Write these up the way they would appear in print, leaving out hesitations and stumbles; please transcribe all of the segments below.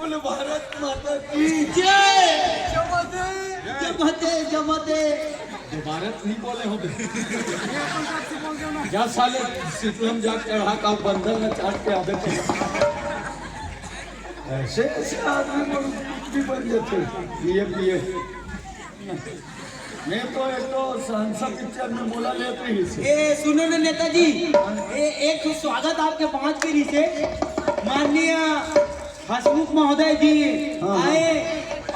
बोले भारत माता की जय। जमते जमते जमते भारत नहीं बोले हो क्या साले शीतलम जा चढ़ा का बंधन में चाट के आदत है। ऐसे ऐसे आदमी भी बन जाते ये मैं तो एक तो सहनसा पिक्चर में बोला लेते ही से। ए सुनो ना नेताजी, एक स्वागत आपके पहुंच के नीचे माननीय हसमुख महोदय जी आए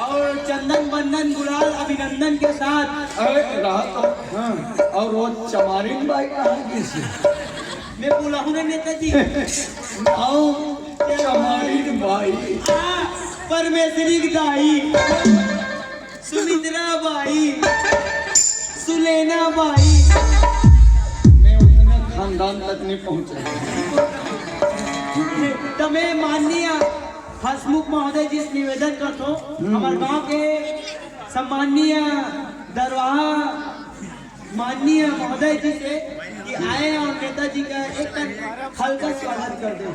और चंदन बंदन गुलाल अभिनंदन के साथ। अरे रहा तो हाँ। और वो चमारिन भाई कहाँ किसी मैं बोला हूँ ना नेताजी। चमारिन भाई परमेश्वरी दाई, सुमित्रा बाई, सुलेना बाई। मैं उतने खानदान तक नहीं पहुँचा। तमें माननीय हसमुख महोदय जी से निवेदन करतो हमारे गांव के सम्माननीय दरवाहा माननीय महोदय जी से कि आए और नेताजी का एक हल्का स्वागत कर दे।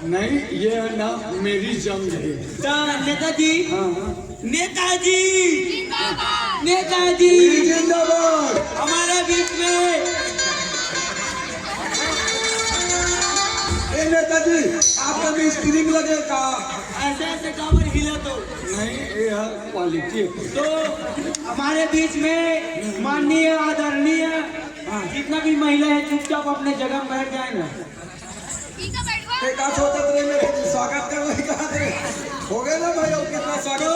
नहीं ये ना मेरी जंग है। नेताजी नेताजी नेताजी जिंदाबाद। हमारे बीच में नेताजी आपका भी स्क्रीन लगेगा। ऐसे ऐसे कावर हिला तो नहीं ये क्वालिटी तो हमारे बीच में माननीय आदरणीय जितना भी महिला है चुपचाप अपने जगह बैठ जाए ना। स्वागत कर हो गया ना भाई कितना स्वागत। तो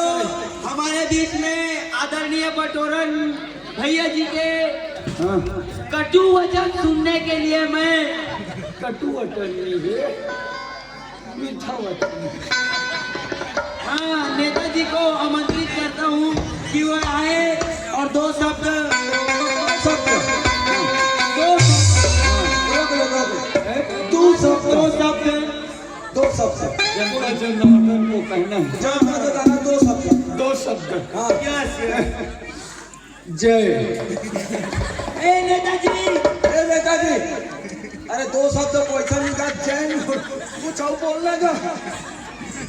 हमारे बीच में आदरणीय बटोरन भैया जी के कटु वचन सुनने के लिए मैं कटु वचन नहीं है मीठा वचन। हाँ नेताजी को आमंत्रित करता हूँ कि वो आए और दो शब्द जनता जनार्दन को कहना है दो शब्द जय। नेताजी अरे दो शब्द पैसा निकाल जय कुछ और बोलना का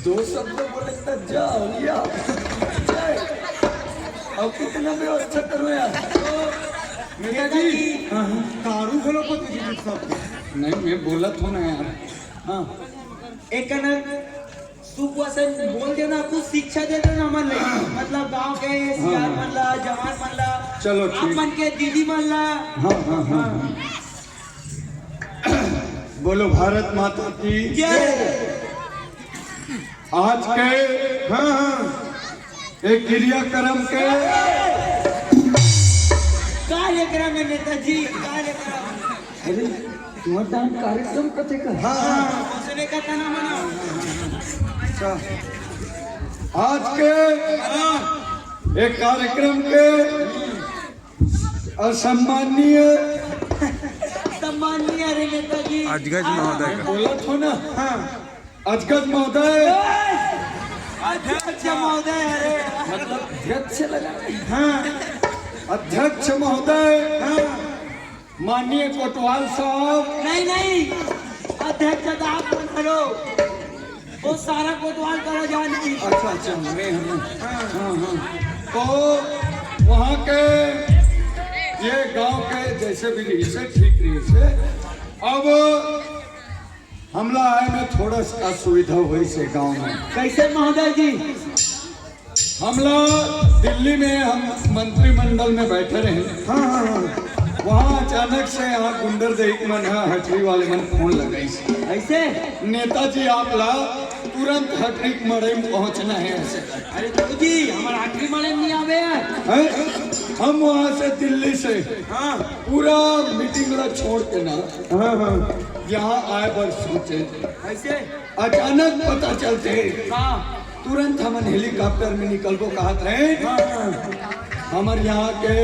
दो शब्द बोले तो जाओ या जय। और कितना भी अच्छा करो यार। नेताजी कारू खोलो को नहीं मैं बोला था ना यार। हाँ एक सुवचन बोल देना कुछ शिक्षा दे देना मन मतलब गांव के सियार मन ला जवान मन ला चलो ठीक। मन के दीदी मन ला। हाँ। बोलो भारत माता की जय। आज के एक क्रियाक्रम के कार्यक्रम है नेताजी कार्यक्रम। अरे मतदान कार्यक्रम कथे का उसने का तना मना आज के एक कार्यक्रम के असम्मानीय सम्माननीय रे नेताजी अजगज महोदय का बोला था ना। अजगज महोदय अध्यक्ष महोदय अरे मतलब अध्यक्ष लगा। अध्यक्ष महोदय माननीय कोतवाल साहब। नहीं अध्यक्षता आप करो वो सारा कोतवाल करो जाने। अच्छा मैं हाँ। तो वहाँ के ये गांव के जैसे भी रही से ठीक रही से अब हमला आए में थोड़ा सा असुविधा हुई से गांव में। कैसे महोदय जी? हमला दिल्ली में हम मंत्रिमंडल में बैठे रहे। हाँ। वहाँ अचानक से यहाँ गुंडर देख मन हटरी वाले मन फोन लगाई ऐसे नेताजी आप ला तुरंत हटरिक मड़ई में पहुंचना है ऐसे। अरे बाबूजी हमारा आखिरी माने नहीं आवे यार। हैं? हम वहाँ से दिल्ली से हाँ पूरा मीटिंग ला छोड़ के ना हाँ यहाँ आए बर सोचे, ऐसे अचानक पता चलते हाँ तुरंत हम हेलीकॉप्टर में निकलबो कहत हैं। हमारे यहाँ के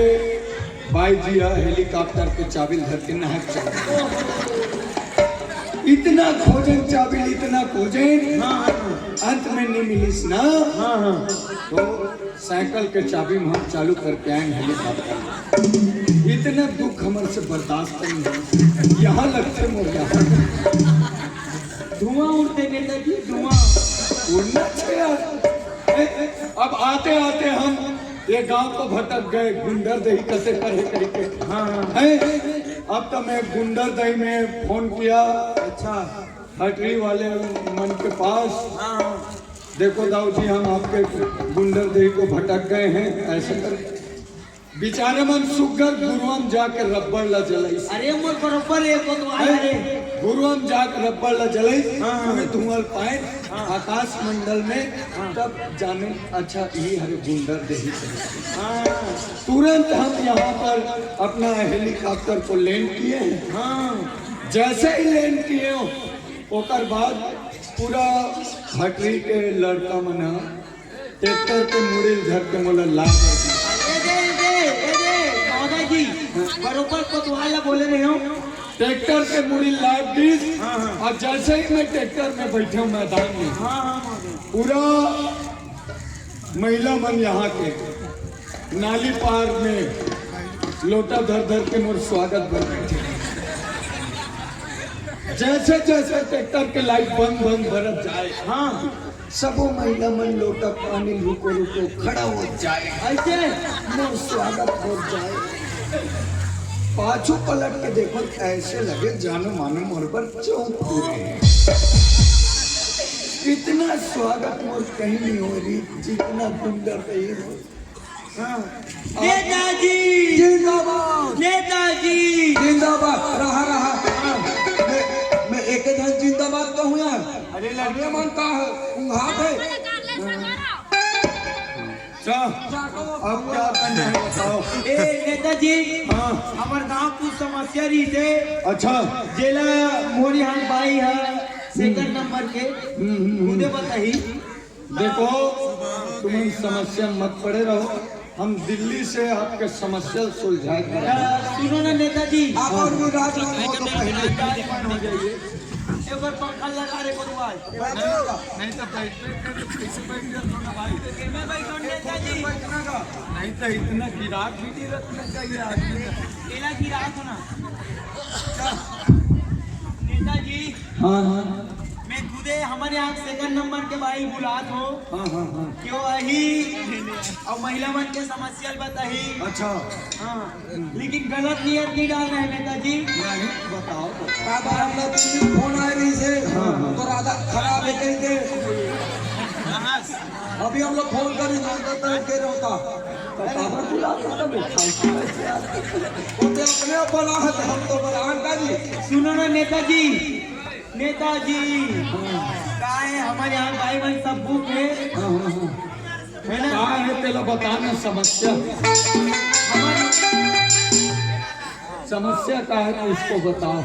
भाई जी हेलीकॉप्टर के चाबी धर के नहा चल, इतना खोजन चाबी इतना खोजन, अंत में नहीं मिलिस ना। तो साइकिल के चाबी में हम चालू करके आए हेलीकॉप्टर। इतना दुख हमारे से बर्दाश्त नहीं है, यहाँ लगते मोर यहाँ धुआं उड़ते नेताजी धुआं उड़ना चाहिए। अब आते आते हम ये गांव को भटक गए, गुंडर दही कसे करे कहीं के। हैं? अब तो मैं गुंडर दही में फोन किया, अच्छा हटरी वाले मन के पास, देखो दाऊ जी हम आपके गुंडर दही को भटक गए हैं, ऐसे कर बेचारे मन सुगर गुरुआम जाके रब्बड़ ला जलाई। अरे मोर बरोबर एक तो आया रे गुरुआम जाके रब्बड़ ला जलाई, तुम्हें धुआं पाए आकाश मंडल में, तब जाने अच्छा ये हरे गुंडर दही। तुरंत हम यहाँ पर अपना हेलीकॉप्टर को लैंड किए। जैसे ही लैंड किए ओकर बाद पूरा हटरी के लड़का मना ट्रैक्टर के मुड़ी झर के मोला लाग जी बरोबर कोतवाल बोले रहे हो। ट्रैक्टर के मुड़ी लाइव डिस, और जैसे ही मैं ट्रैक्टर में बैठे हूँ मैदान में, पूरा महिला मन यहाँ के नाली पार में लोटा धर धर के मोर स्वागत कर बैठे। जैसे जैसे ट्रैक्टर के लाइट बंद बंद भरत जाए, सबो महिला मन लोटा पानी रुको रुको खड़ा हो जाए, ऐसे मोर स्वागत हो जाए। पाछू पलट के देखो ऐसे लगे जानो मानो मोर पर चौंक पूरे हैं। इतना स्वागत मोर कहीं नहीं हो रही जितना गुंडर कहीं हो। नेताजी जिंदाबाद, नेताजी जिंदाबाद, रहा रहा। मैं एक धन जिंदाबाद कहूँ यार। अरे लड़के मन का उंघात है। अब क्या करना है बताओ। ए नेताजी हमारे गांव की समस्या रही थे। अच्छा जेला मोरी हम भाई है सेकंड नंबर के मुझे बताइए। देखो तुम समस्या मत पड़े रहो, हम दिल्ली से आपके समस्या सुलझाएंगे। सुनो ना नेताजी, आप और भी राजमान हो तो पहले हो जाइए। एक बार पंखा लगा रे कोतवाल नहीं तो कैसे बैठ गया भाई। मैं बैठो नेताजी, नहीं तो इतना गिराक भी नहीं रखना चाहिए आदमी। केला गिरा था ना नेताजी। हाँ मैं खुदे हमारे यहाँ सेकंड नंबर के भाई बुलात हो। क्यों वही और महिला मन के समस्या बताही। अच्छा लेकिन गलत नियत नहीं डालना है नेताजी। नहीं बताओ। फोन आ रही से तो राधा खराब है कहीं के। अभी हम लोग फोन कर अपने बना है तो हम तो बलान का जी। सुनो ना नेताजी, नेताजी क्या है हमारे यहाँ भाई बहन सब भूख है ना। कहाँ है तेरा बताना समस्या। समस्या का है तो इसको बताओ।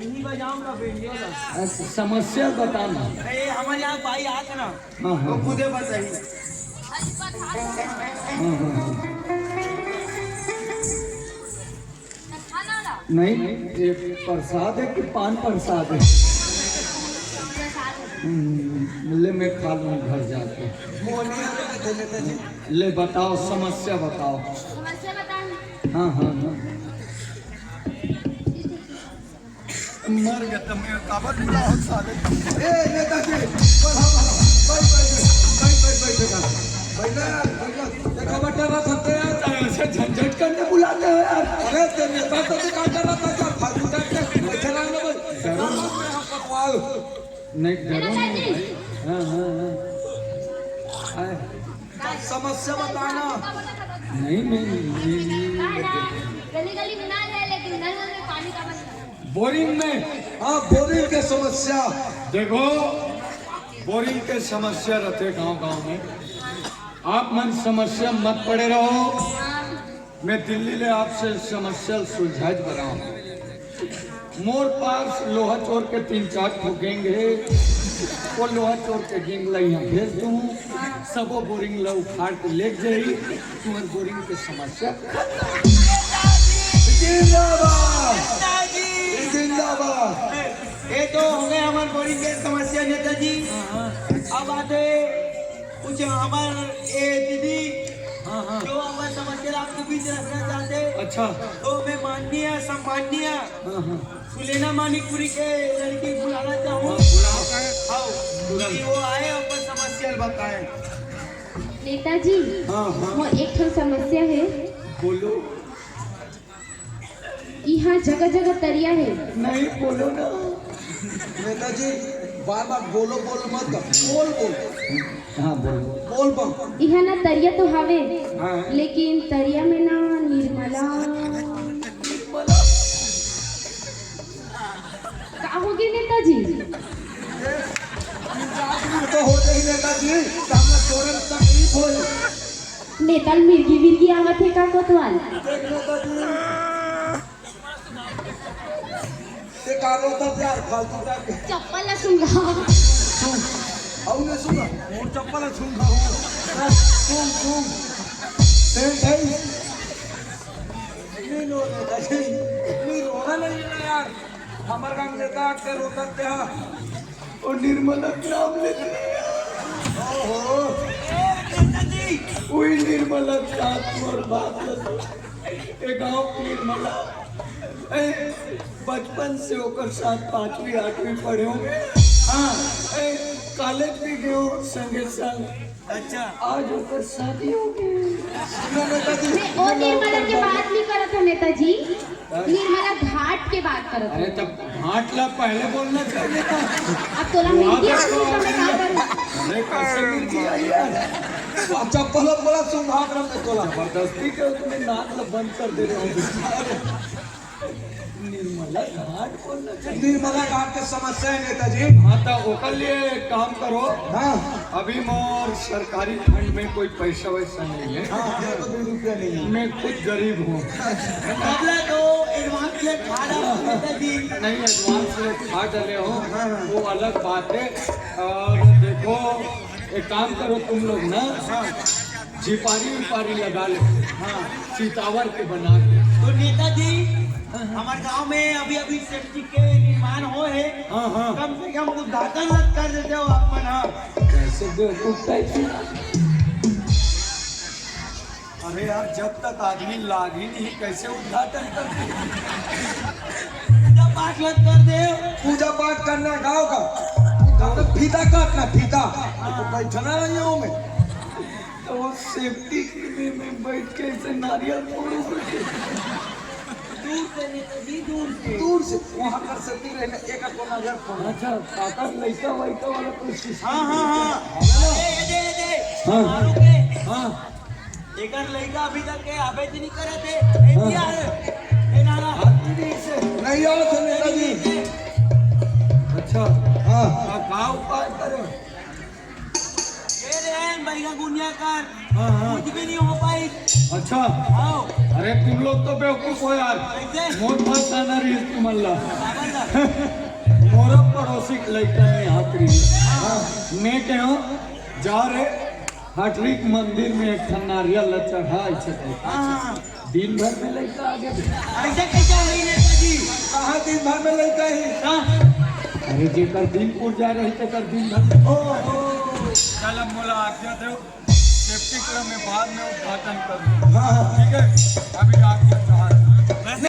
नहीं बजाऊंगा वीडियो। समस्या बताना। अरे हमारे यहाँ भाई आते ना हाँ तो खुदे बताइए। नहीं ये प्रसाद है कि पान प्रसाद है। ले मैं खा लूँ घर जाके। ले बताओ समस्या बताओ। समस्या बताओ। हाँ मर गया तो मैं काबत बुलाओ सारे। ए नेताजी देखा बच्चा ना सकते यार। ऐसे झंझट करने बुलाते हो यार। अरे ते नेता तो काटा ना था फालतू करके बैठे ना भाई। नहीं डरो नहीं भाई। हाँ समस्या बताना। नहीं गली गली में नल है लेकिन नल में पानी का बंद है। बोरिंग में। हाँ बोरिंग के समस्या। देखो बोरिंग के समस्या रहते गांव गांव में। आप मन समस्या मत पड़े रहो, मैं दिल्ली ले आपसे समस्या सुलझाज बनाऊं। मोर पास लोहा चोर के 3-4 ठोकेंगे, वो लोहा चोर के गैंग ला यहाँ भेज दूँ, सबो बोरिंग ला उखाड़ के ले जाई, तुम्हारे बोरिंग के समस्या। जिंदाबाद जिंदाबाद। ये तो हो गए हमारे बोरिंग के समस्या नेताजी। अब आते कुछ हमारे ये दीदी जो हमारे समस्या आपके बीच रखना चाहते। अच्छा। तो मैं माननीय सम्माननीय सुलेना मानिकपुरी के लड़की बुलाना चाहूँ। कि वो आए और समस्या बताए। नेताजी हाँ। वो एक ठो समस्या है। बोलो। यहाँ जगह जगह तरिया है। नहीं बोलो ना। नेताजी बार बार बोलो मत बोल। हाँ बोलो। बोल यहाँ ना तरिया तो हवे, हाँ। लेकिन तरिया में ना निर्मला का होगी नेताजी? तो हो जाए नेताजी, सामने तोरे में तकलीफ हो। नेता मिर्गी आवत है का कोतवाल? ते कारो तब यार फालतू का चप्पल ला सुंगा। औने सुना मोर चप्पल छूंगा हूं सुन ते नहीं नो नेताजी मी रोना नहीं है यार। हमार गांव नेता के रोता ते और निर्मला नाम लेते ओहो नेताजी वही निर्मला साथ और बात ए गांव की निर्मला बचपन से होकर साथ 5वीं 8वीं पढ़े होंगे। हाँ कॉलेज भी गए हो संगे संग। अच्छा आज होकर शादी हो गई। मैं और निर्मला के बात नहीं करत है नेताजी, निर्मला घाट के बात करत अरे है। तब घाट ला पहले बोलना चाहिए था। अब तोला मिर्गी आदमी का मैं का करूं? अरे कैसे मिर्गी आई यार? चप्पल बड़ा सुंघा कर में तोला जबरदस्ती के उसमें नाक ला बंद कर दे रहे हो। निर्मला घाट बोलना चाहिए। निर्मला घाट के समस्या है नेताजी। हाँ तो ओकर लिए एक काम करो। हाँ अभी मोर सरकारी फंड में कोई पैसा वैसा नहीं है। हाँ तो 2 रुपया नहीं है। मैं खुद गरीब हूँ। अगला तो एडवांस ले खाना नेताजी। नहीं एडवांस में खा डाले हो वो अलग बात है। और देखो एक काम करो तुम लोग ना, झिपारी विपारी लगा ले। हाँ सीतावर के बना के। तो नेताजी हमारे गांव में अभी सेफ्टी के निर्माण हो है। हाँ कम से कम उद्घाटन लग कर देते हो आप मन। हाँ कैसे बेवकूफ टाइप की। अरे यार जब तक आदमी लाग ही नहीं कैसे उद्घाटन करते। पूजा पाठ लग कर दे। पूजा पाठ करना गाँव का तो फीता काटना फीता तो बैठना नहीं हो में। तो वो सेफ्टी के लिए मैं बैठ के ऐसे नारियल फोड़ूंगा। दूर से नेताजी दूर से वहाँ कर सकती रहने एक को नजर पड़ा। अच्छा काका लड़का वैका वाला कोई चीज। हाँ हाँ। मारू के हाँ एकर लड़का अभी तक के आवेदन नहीं करे थे। ए दिया ए नाना नहीं आओ थे नेताजी। अच्छा हाँ गाँव पार करो। ये रहन बैगा गुनिया कर हाँ कुछ भी नहीं हो पाई। अच्छा आओ अरे तुम लोग तो बेवकूफ हो यार। कैसे मोर पास आना रही तुम्हारा पागल मोरा पड़ोसी लड़का ने हाथ रही। मैं कहो जा रे हटरिक मंदिर में एक नारियल चढ़ा हाँ दिन भर में लड़का आगे। ऐसे कैसे हुई नेताजी? कहाँ दिन भर में लड़का ही। अरे जेकर दिनपुर जा रही तेकर दिन भर। चल अब मोला आज्ञा दो, सेफ्टी क्लब में बाद में उद्घाटन कर। हाँ ठीक है अभी आज्ञा